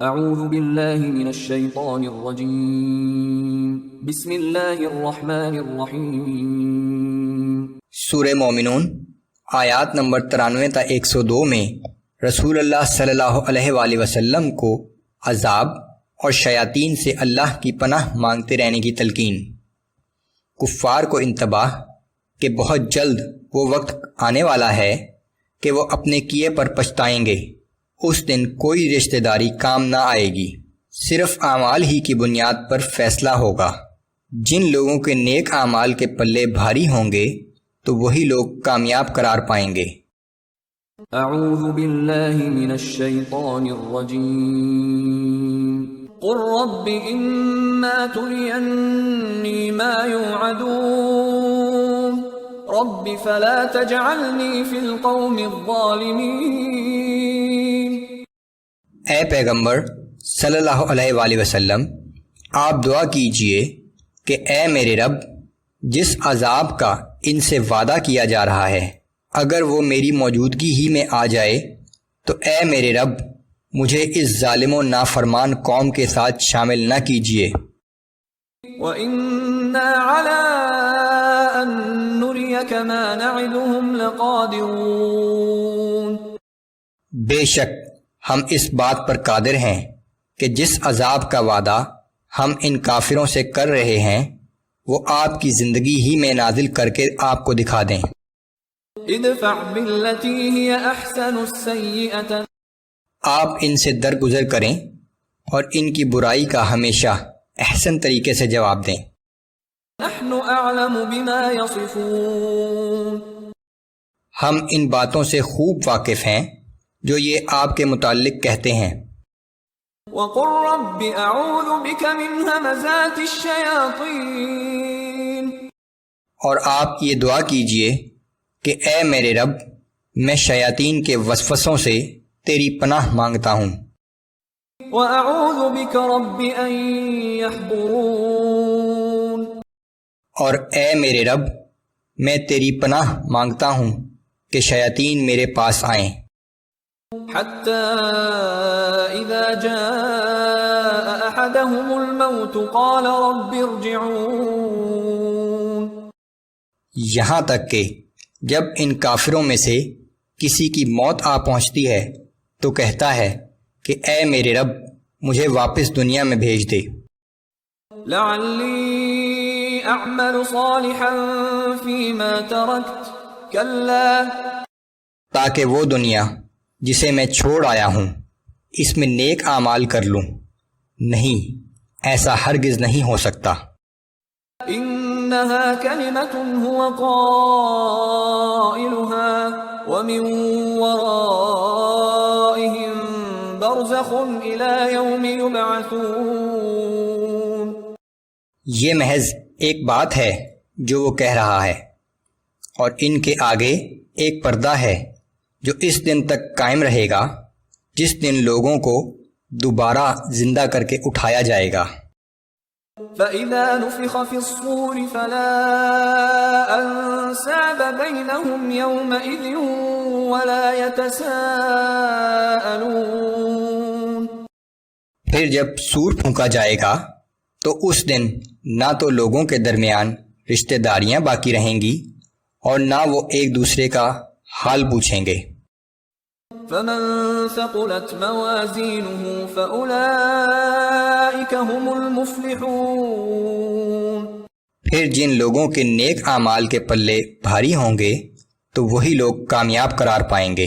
اعوذ باللہ من الشیطان الرجیم بسم اللہ الرحمن الرحیم۔ سورہ مومنون آیات نمبر 93 تا 102 میں رسول اللہ صلی اللہ علیہ وآلہ وسلم کو عذاب اور شیاطین سے اللہ کی پناہ مانگتے رہنے کی تلقین۔ کفار کو انتباہ کہ بہت جلد وہ وقت آنے والا ہے کہ وہ اپنے کیے پر پچھتائیں گے۔ اس دن کوئی رشتہ داری کام نہ آئے گی، صرف اعمال ہی کی بنیاد پر فیصلہ ہوگا۔ جن لوگوں کے نیک اعمال کے پلے بھاری ہوں گے تو وہی لوگ کامیاب قرار پائیں گے۔ اعوذ باللہ من الشیطان الرجیم قل رب اما ترینی ما یوعدون رب فلا تجعلنی فی القوم الظالمین۔ اے پیغمبر صلی اللہ علیہ وآلہ وسلم، آپ دعا کیجئے کہ اے میرے رب، جس عذاب کا ان سے وعدہ کیا جا رہا ہے اگر وہ میری موجودگی ہی میں آ جائے تو اے میرے رب مجھے اس ظالم و نافرمان قوم کے ساتھ شامل نہ کیجئے۔ وَإِنَّا عَلَىٰ أَن نُّرِيَكَ مَا نَعِدُهُمْ لَقَادِرُونَ۔ بے شک ہم اس بات پر قادر ہیں کہ جس عذاب کا وعدہ ہم ان کافروں سے کر رہے ہیں وہ آپ کی زندگی ہی میں نازل کر کے آپ کو دکھا دیں۔ ادفع بالتی ہی احسن السیئۃ، آپ ان سے درگزر کریں اور ان کی برائی کا ہمیشہ احسن طریقے سے جواب دیں۔ نحن اعلم بما یصفون، ہم ان باتوں سے خوب واقف ہیں جو یہ آپ کے متعلق کہتے ہیں۔ وقل رب اعوذ بک من همزات الشیاطین، اور آپ یہ دعا کیجئے کہ اے میرے رب میں شیاطین کے وسوسوں سے تیری پناہ مانگتا ہوں۔ واعوذ بک رب ان یحضرون، اور اے میرے رب میں تیری پناہ مانگتا ہوں کہ شیاطین میرے پاس آئیں۔ حتى اذا جاء احدهم الموت قال رب ارجعون، یہاں تک کہ جب ان کافروں میں سے کسی کی موت آ پہنچتی ہے تو کہتا ہے کہ اے میرے رب مجھے واپس دنیا میں بھیج دے، لعلی اعمل صالحا فيما تركت كلا، تاکہ وہ دنیا جسے میں چھوڑ آیا ہوں اس میں نیک اعمال کر لوں۔ نہیں، ایسا ہرگز نہیں ہو سکتا۔ انها كلمة هو قائلها ومن ورائهم برزخ الى يوم يبعثون، یہ محض ایک بات ہے جو وہ کہہ رہا ہے، اور ان کے آگے ایک پردہ ہے جو اس دن تک قائم رہے گا جس دن لوگوں کو دوبارہ زندہ کر کے اٹھایا جائے گا۔ فَإِذَا نُفِخَ فِي الصُّورِ فَلَا أَنْسَابَ بَيْنَهُمْ يَوْمَئِذٍ وَلَا يَتَسَاءَلُونَ، پھر جب سور پھونکا جائے گا تو اس دن نہ تو لوگوں کے درمیان رشتہ داریاں باقی رہیں گی اور نہ وہ ایک دوسرے کا حال پوچھیں گے۔ فمن ثقلت موازینه فأولئک هم المفلحون، پھر جن لوگوں کے نیک اعمال کے پلے بھاری ہوں گے تو وہی لوگ کامیاب قرار پائیں گے۔